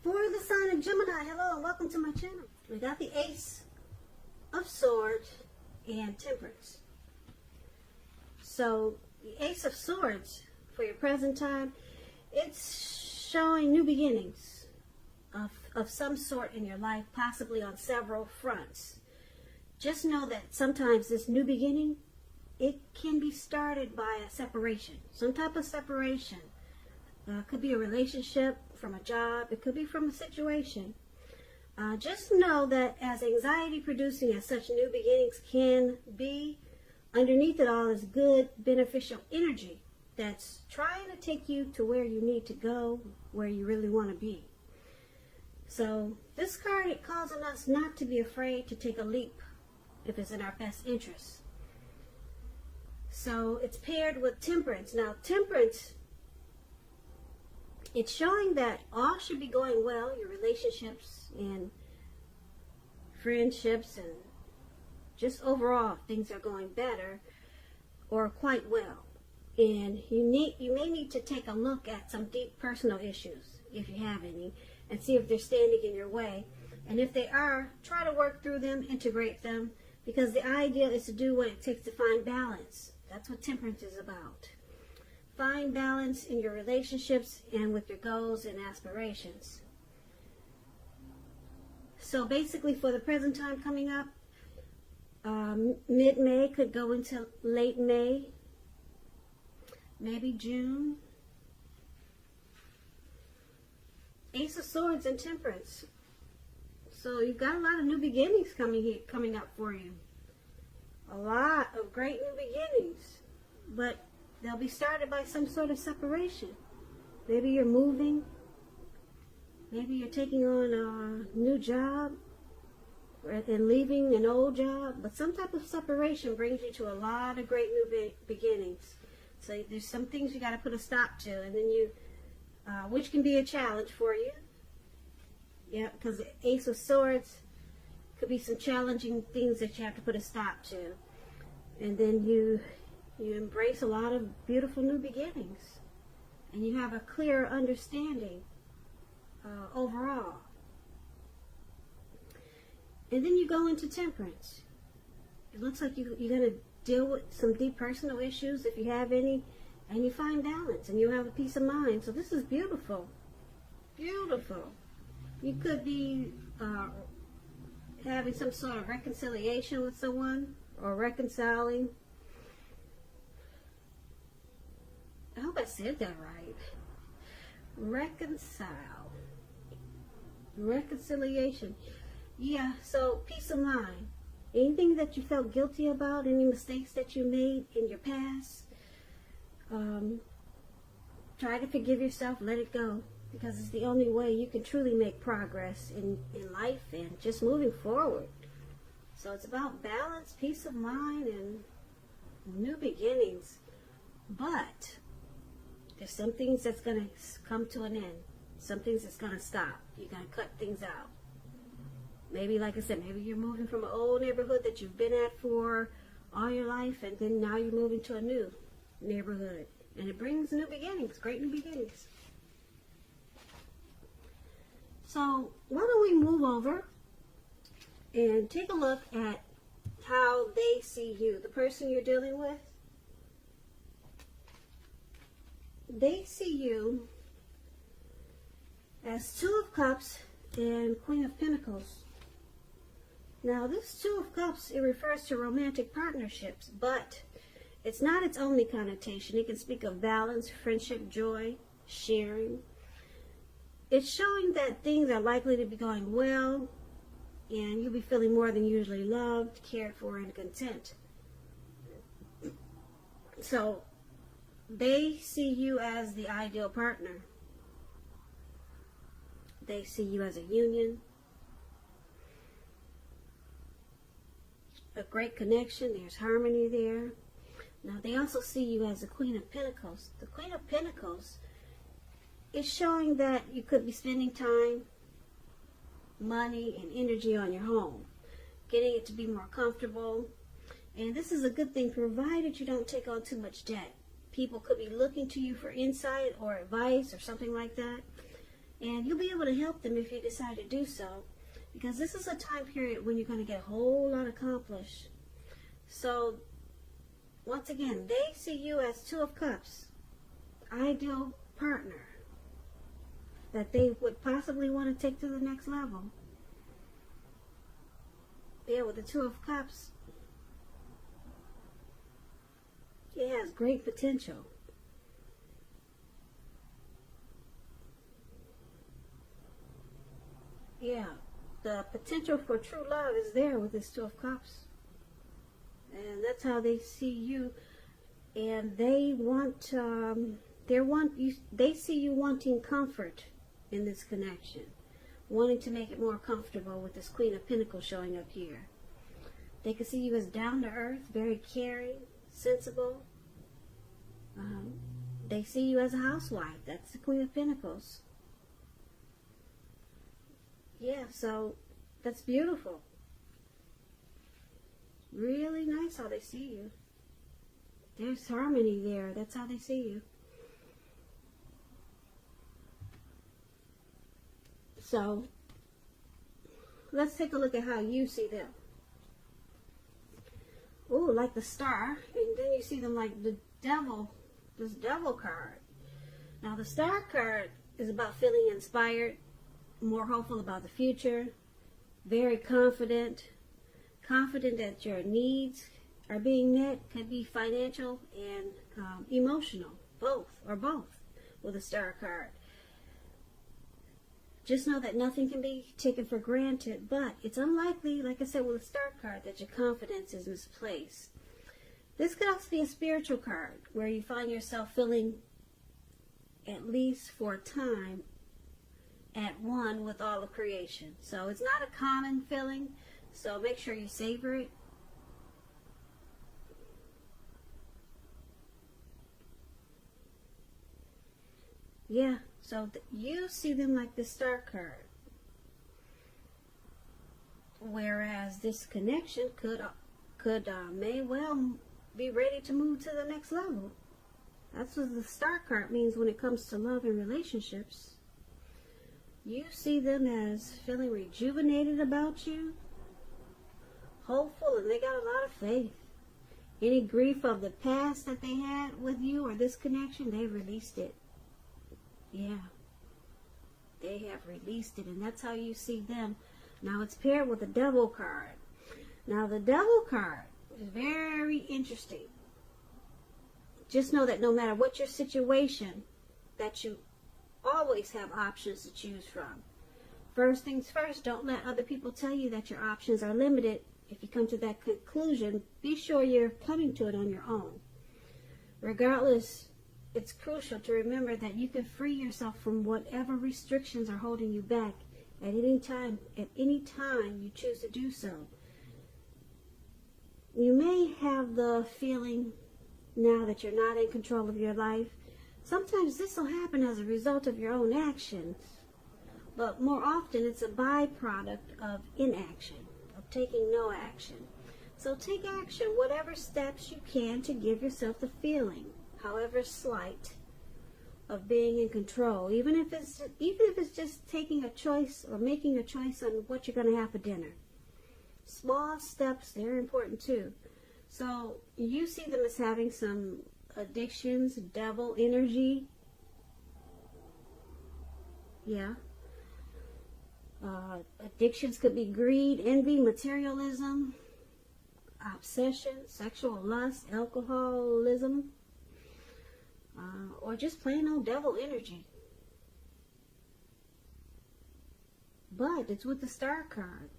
For the sign of Gemini, hello and welcome to my channel. We got the Ace of Swords and Temperance. So, the Ace of Swords, for your present time, it's showing new beginnings of some sort in your life, possibly on several fronts. Just know that sometimes this new beginning, it can be started by a separation, some type of separation. Could be a relationship, from a job, it could be from a situation. Just know that as anxiety producing as such new beginnings can be, underneath it all is good, beneficial energy that's trying to take you to where you need to go, where you really want to be. So this card, it calls on us not to be afraid to take a leap if it's in our best interest. So it's paired with Temperance. Now Temperance, it's showing that all should be going well, your relationships and friendships, and just overall things are going better or quite well. And you may need to take a look at some deep personal issues, if you have any, and see if they're standing in your way. And if they are, try to work through them, integrate them, because the idea is to do what it takes to find balance. That's what Temperance is about. Find balance in your relationships and with your goals and aspirations. So basically, for the present time coming up, mid-May could go into late May, maybe June. Ace of Swords and Temperance. So you've got a lot of new beginnings coming up for you. A lot of great new beginnings. But they'll be started by some sort of separation. Maybe you're moving. Maybe you're taking on a new job and leaving an old job. But some type of separation brings you to a lot of great new beginnings. So there's some things you got to put a stop to, and then which can be a challenge for you. Yeah, because the Ace of Swords could be some challenging things that you have to put a stop to. And then you embrace a lot of beautiful new beginnings, and you have a clearer understanding overall. And then you go into Temperance. It looks like you're going to deal with some deep personal issues, if you have any, and you find balance, and you have a peace of mind. So this is beautiful. Beautiful. You could be having some sort of reconciliation with someone, or reconciling. I hope I said that right. Reconcile. Reconciliation. Yeah, so peace of mind. Anything that you felt guilty about, any mistakes that you made in your past, try to forgive yourself, let it go. Because it's the only way you can truly make progress in life and just moving forward. So it's about balance, peace of mind, and new beginnings. But there's some things that's going to come to an end. Some things that's going to stop. You're going to cut things out. Maybe, like I said, maybe you're moving from an old neighborhood that you've been at for all your life, and then now you're moving to a new neighborhood. And it brings new beginnings, great new beginnings. So why don't we move over and take a look at how they see you, the person you're dealing with. They see you as Two of Cups and Queen of Pentacles. Now this Two of Cups, it refers to romantic partnerships, but it's not its only connotation. It can speak of balance, friendship, joy, sharing. It's showing that things are likely to be going well, and you'll be feeling more than usually loved, cared for, and content. So they see you as the ideal partner. They see you as a union, a great connection. There's harmony there. Now they also see you as the Queen of Pentacles. The Queen of Pentacles is showing that you could be spending time, money, and energy on your home, getting it to be more comfortable. And this is a good thing, provided you don't take on too much debt. People could be looking to you for insight or advice or something like that. And you'll be able to help them if you decide to do so, because this is a time period when you're going to get a whole lot accomplished. So, once again, they see you as Two of Cups, ideal partner that they would possibly want to take to the next level. Yeah, with the Two of Cups, it has great potential. Yeah, the potential for true love is there with this Two of Cups. And that's how they see you. And they want, they see you wanting comfort in this connection. Wanting to make it more comfortable with this Queen of Pentacles showing up here. They can see you as down to earth, very caring, sensible. They see you as a housewife. That's the Queen of Pentacles. Yeah, so that's beautiful. Really nice how they see you. There's harmony there. That's how they see you. So, let's take a look at how you see them. Ooh, like the Star. And then you see them like the Devil. This Devil card. Now, the Star card is about feeling inspired, more hopeful about the future, very confident that your needs are being met. Could be financial and emotional, both with a Star card. Just know that nothing can be taken for granted, but it's unlikely, like I said with a Star card, that your confidence is misplaced. This could also be a spiritual card where you find yourself feeling, at least for a time, at one with all of creation. So it's not a common feeling, so make sure you savor it. Yeah, so you see them like the Star card. Whereas this connection may well be ready to move to the next level. That's what the Star card means when it comes to love and relationships. You see them as feeling rejuvenated about you, hopeful, and they got a lot of faith. Any grief of the past that they had with you or this connection, they released it. Yeah, they have released it, and that's how you see them. Now it's paired with the Devil card. Now the Devil card is very interesting. Just know that no matter what your situation, that you always have options to choose from. First things first, don't let other people tell you that your options are limited. If you come to that conclusion, be sure you're coming to it on your own. Regardless, it's crucial to remember that you can free yourself from whatever restrictions are holding you back at any time you choose to do so. You may have the feeling now that you're not in control of your life. Sometimes this will happen as a result of your own actions, but more often it's a byproduct of inaction, of taking no action. So take action, whatever steps you can to give yourself the feeling, however slight, of being in control, even if it's just taking a choice or making a choice on what you're going to have for dinner. Small steps, they're important too. So you see them as having some addictions, devil energy. Yeah. Addictions could be greed, envy, materialism, obsession, sexual lust, alcoholism, or just plain old devil energy. But it's with the Star card.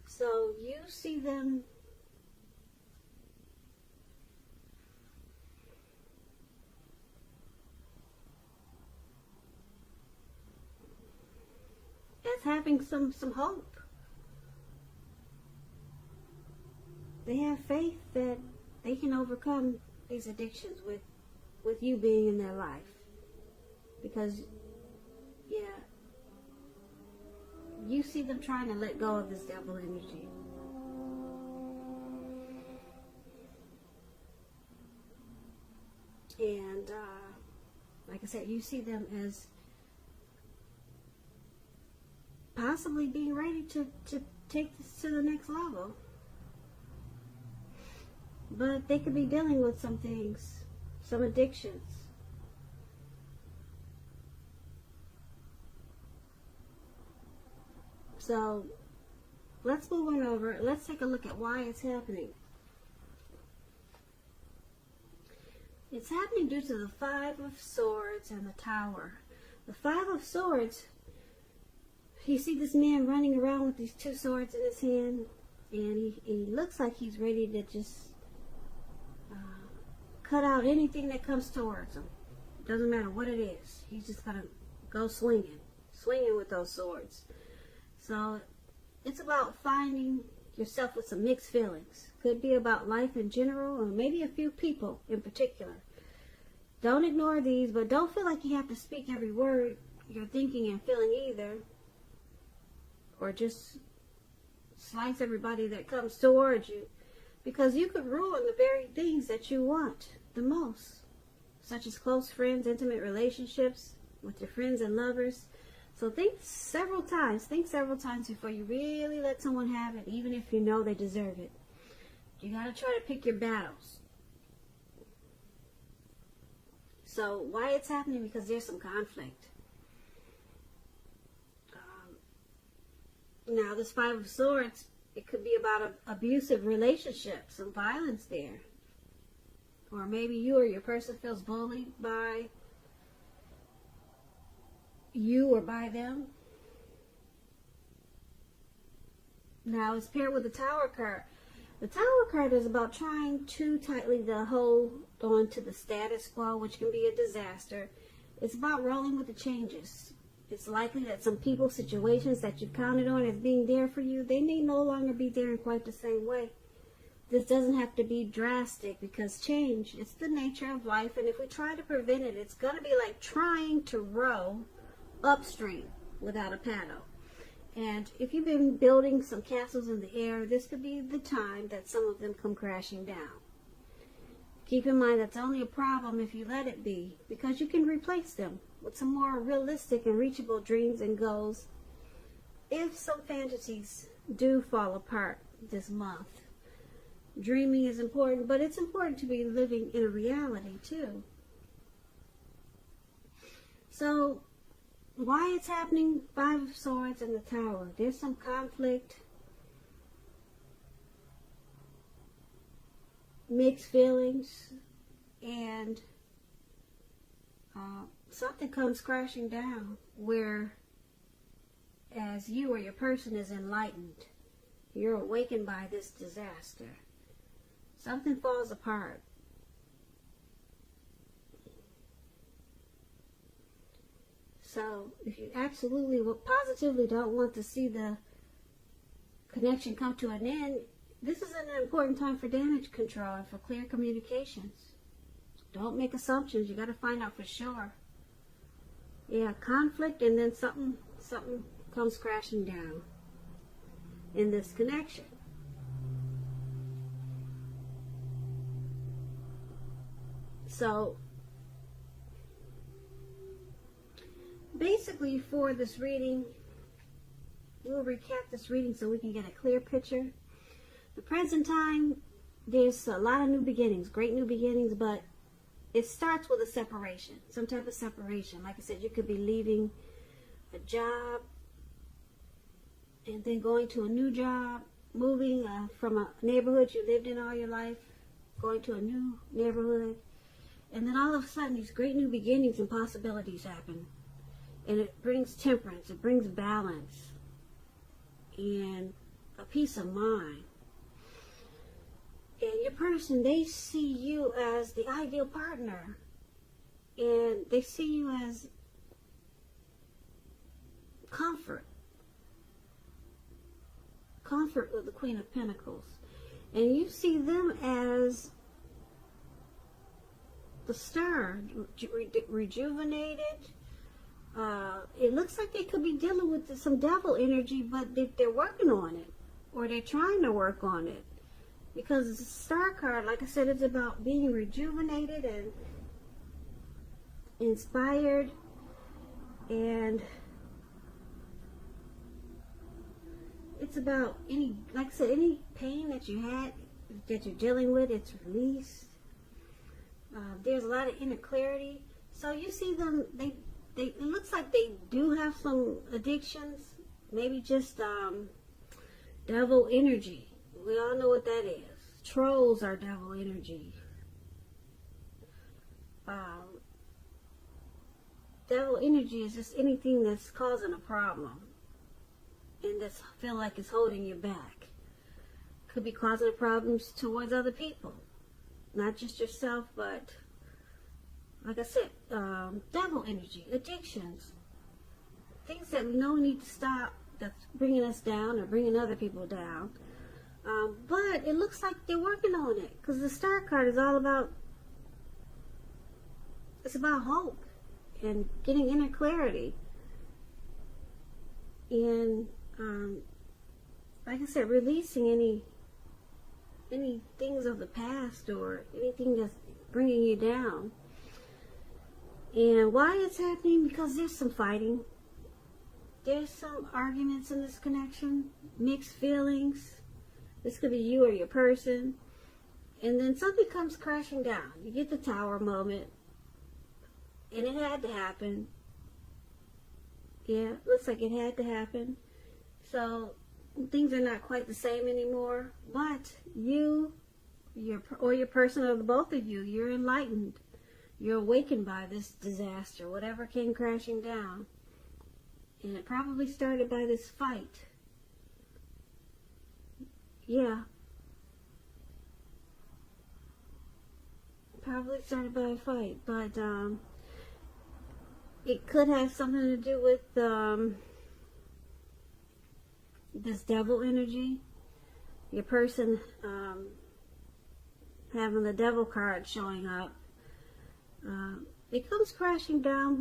So you see them as having some hope. They have faith that they can overcome these addictions with you being in their life. Because, yeah, you see them trying to let go of this devil energy. And, like I said, you see them as possibly being ready to take this to the next level. But they could be dealing with some things, some addictions. So let's move on over. Let's take a look at why it's happening. It's happening due to the Five of Swords and the Tower. The Five of Swords, you see this man running around with these two swords in his hand, and he looks like he's ready to just cut out anything that comes towards him. Doesn't matter what it is. He's just gonna go swinging with those swords. So it's about finding yourself with some mixed feelings. Could be about life in general, or maybe a few people in particular. Don't ignore these, but don't feel like you have to speak every word you're thinking and feeling either. Or just slice everybody that comes towards you. Because you could ruin the very things that you want the most. Such as close friends, intimate relationships with your friends and lovers. So think several times before you really let someone have it, even if you know they deserve it. You got to try to pick your battles. So why it's happening? Because there's some conflict. Now this Five of Swords, it could be about an abusive relationship, some violence there. Or maybe you or your person feels bullied by you or by them. Now it's paired with the Tower card. The Tower card is about trying too tightly to hold on to the status quo, which can be a disaster. It's about rolling with the changes. It's likely that some people, situations that you've counted on as being there for you, they may no longer be there in quite the same way. This doesn't have to be drastic, because change, it's the nature of life, and if we try to prevent it, it's going to be like trying to row upstream without a paddle. And if you've been building some castles in the air, this could be the time that some of them come crashing down. Keep in mind that's only a problem if you let it be, because you can replace them with some more realistic and reachable dreams and goals if some fantasies do fall apart this month. Dreaming is important, but it's important to be living in a reality too. So why it's happening? Five of Swords and the Tower. There's some conflict, mixed feelings, and something comes crashing down where, as you or your person is enlightened, you're awakened by this disaster. Something falls apart. So if you absolutely, positively don't want to see the connection come to an end, this is an important time for damage control and for clear communications. Don't make assumptions. You got to find out for sure. Yeah, conflict, and then something comes crashing down in this connection. So basically, for this reading, we'll recap this reading so we can get a clear picture. The present time, there's a lot of new beginnings, great new beginnings, but it starts with a separation, some type of separation. Like I said, you could be leaving a job and then going to a new job, moving from a neighborhood you lived in all your life, going to a new neighborhood, and then all of a sudden these great new beginnings and possibilities happen. And it brings temperance, it brings balance, and a peace of mind. And your person, they see you as the ideal partner. And they see you as comfort. Comfort with the Queen of Pentacles. And you see them as the star, rejuvenated. It looks like they could be dealing with some devil energy, but they're working on it. Or they're trying to work on it. Because the star card, like I said, it's about being rejuvenated and inspired, and it's about any, like I said, any pain that you had, that you're dealing with, it's released. There's a lot of inner clarity. So you see them, it looks like they do have some addictions, maybe just devil energy. We all know what that is. Trolls are devil energy. Devil energy is just anything that's causing a problem and that's feel like it's holding you back. Could be causing problems towards other people, not just yourself, but like I said, devil energy, addictions, things that we know need to stop, that's bringing us down or bringing other people down. But it looks like they're working on it, because the Star card is all about, it's about hope and getting inner clarity. And like I said, releasing any things of the past or anything that's bringing you down. And why it's happening? Because there's some fighting. There's some arguments in this connection, mixed feelings. This could be you or your person. And then something comes crashing down. You get the Tower moment. And it had to happen. Yeah, looks like it had to happen. So things are not quite the same anymore. But you, your person, or the both of you, you're enlightened. You're awakened by this disaster, whatever came crashing down. And it probably started by this fight. Yeah. Probably started by a fight, but it could have something to do with this devil energy. Your person having the devil card showing up. It comes crashing down,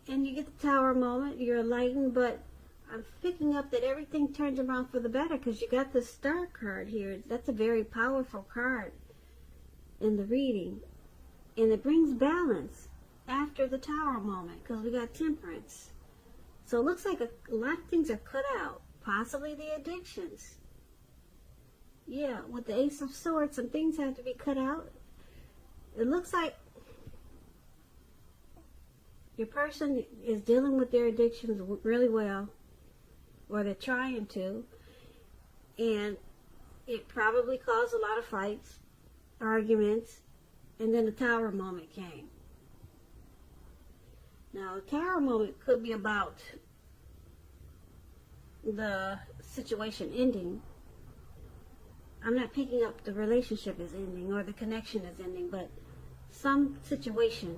and you get the Tower moment, you're enlightened, but I'm picking up that everything turns around for the better, because you got the Star card here. That's a very powerful card in the reading, and it brings balance after the Tower moment, because we got Temperance. So it looks like a lot of things are cut out, possibly the addictions. Yeah, with the Ace of Swords, some things have to be cut out. It looks like your person is dealing with their addictions really well, or they're trying to, and it probably caused a lot of fights, arguments, and then the Tower moment came. Now, the Tower moment could be about the situation ending. I'm not picking up the relationship is ending or the connection is ending, but some situation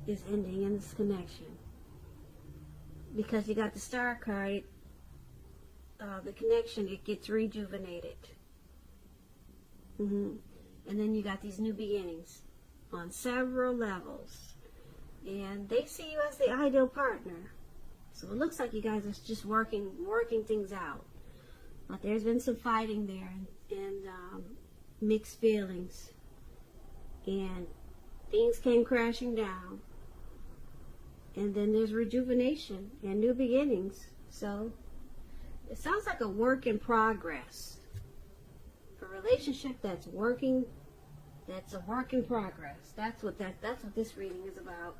is ending in this connection. Because you got the Star card, the connection, it gets rejuvenated. And then you got these new beginnings on several levels. And they see you as the ideal partner. So it looks like you guys are just working things out. But there's been some fighting there and mixed feelings. And things came crashing down. And then there's rejuvenation and new beginnings. So it sounds like a work in progress. A relationship that's working, that's a work in progress. That's what this reading is about.